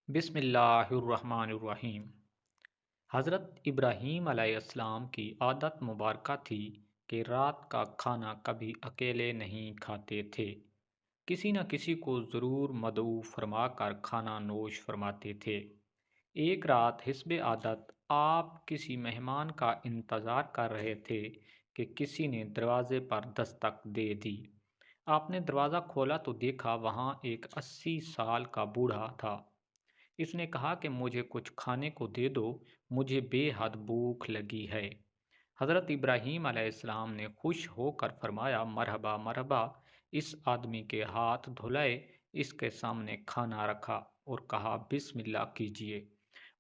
बिस्मिल्लाहिर्रहमानिर्रहीम। हज़रत इब्राहीम अलैहिस्सलाम की आदत मुबारक थी कि रात का खाना कभी अकेले नहीं खाते थे। किसी न किसी को ज़रूर मदऊ फरमा कर खाना नोश फरमाते थे। एक रात हिस्ब आदत आप किसी मेहमान का इंतज़ार कर रहे थे कि किसी ने दरवाज़े पर दस्तक दे दी। आपने दरवाज़ा खोला तो देखा वहाँ एक 80 साल का बूढ़ा था। इसने कहा कि मुझे कुछ खाने को दे दो, मुझे बेहद भूख लगी है। हज़रत इब्राहीम अलैहिस्सलाम ने खुश होकर फरमाया, मरहबा मरहबा। इस आदमी के हाथ धुलाए, इसके सामने खाना रखा और कहा, बिस्मिल्लाह कीजिए।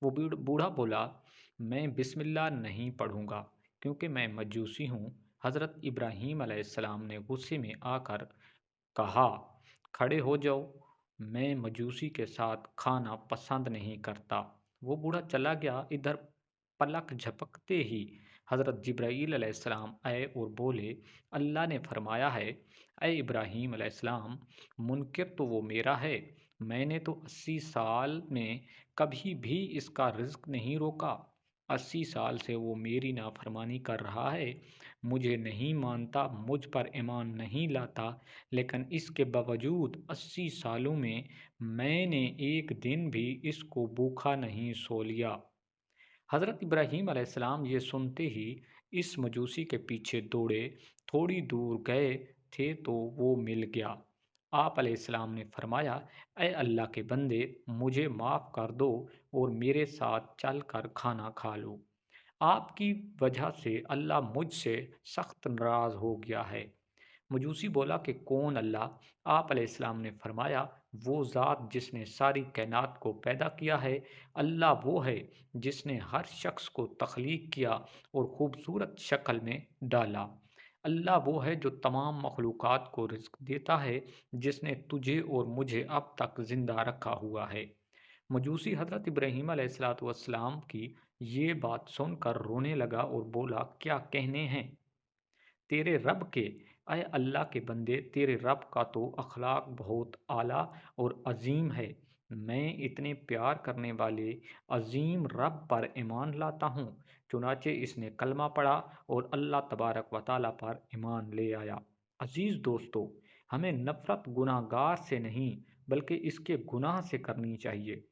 वो बूढ़ा बोला, मैं बिस्मिल्लाह नहीं पढ़ूंगा क्योंकि मैं मजूसी हूँ। हज़रत इब्राहीम अलैहिस्सलाम ने गुस्से में आकर कहा, खड़े हो जाओ, मैं मजूसी के साथ खाना पसंद नहीं करता। वो बूढ़ा चला गया। इधर पलक झपकते ही हज़रत जिब्राईल अलैहिस्सलाम आए और बोले, अल्लाह ने फरमाया है, ए इब्राहीम अलैहिस्सलाम, मुनकिर तो वो मेरा है। मैंने तो 80 साल में कभी भी इसका रिज्क नहीं रोका। 80 साल से वो मेरी नाफरमानी कर रहा है, मुझे नहीं मानता, मुझ पर ईमान नहीं लाता, लेकिन इसके बावजूद 80 सालों में मैंने एक दिन भी इसको भूखा नहीं सो लिया। हज़रत इब्राहीम अलैहिस्सलाम ये सुनते ही इस मजूसी के पीछे दौड़े। थोड़ी दूर गए थे तो वो मिल गया। आप अलैहिस्सलाम ने फरमाया, ए अल्लाह के बंदे, मुझे माफ़ कर दो और मेरे साथ चल कर खाना खा लो। आपकी वजह से अल्लाह मुझसे सख्त नाराज़ हो गया है। मजूसी बोला कि कौन अल्लाह? आप अलैहिस्सलाम ने फरमाया, वो ज़ात जिसने सारी कायनात को पैदा किया है। अल्लाह वो है जिसने हर शख्स को तख्लीक किया और ख़ूबसूरत शक्ल में डाला। अल्लाह वो है जो तमाम मखलूक़ात को रिज़्क देता है, जिसने तुझे और मुझे अब तक ज़िंदा रखा हुआ है। मजूसी हज़रत इब्राहीम अलैहिस्सलातु वस्सलाम की ये बात सुनकर रोने लगा और बोला, क्या कहने हैं तेरे रब के? अय अल्लाह के बंदे, तेरे रब का तो अखलाक बहुत आला और अजीम है। मैं इतने प्यार करने वाले अजीम रब पर ईमान लाता हूँ। चुनाचे इसने कलमा पढ़ा और अल्लाह तबारक व ताला पर ईमान ले आया। अजीज़ दोस्तों, हमें नफ़रत गुनाहगार से नहीं बल्कि इसके गुनाह से करनी चाहिए।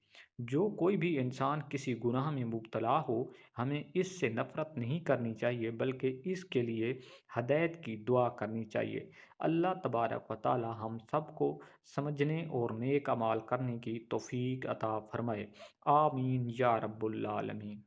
जो कोई भी इंसान किसी गुनाह में मुब्तला हो, हमें इससे नफ़रत नहीं करनी चाहिए बल्कि इसके लिए हदायत की दुआ करनी चाहिए। अल्लाह तबारक व ताला हम सबको समझने और नेक अमाल करने की तौफ़ीक अता फ़रमाए। आमीन या रब्बुल आलमीन।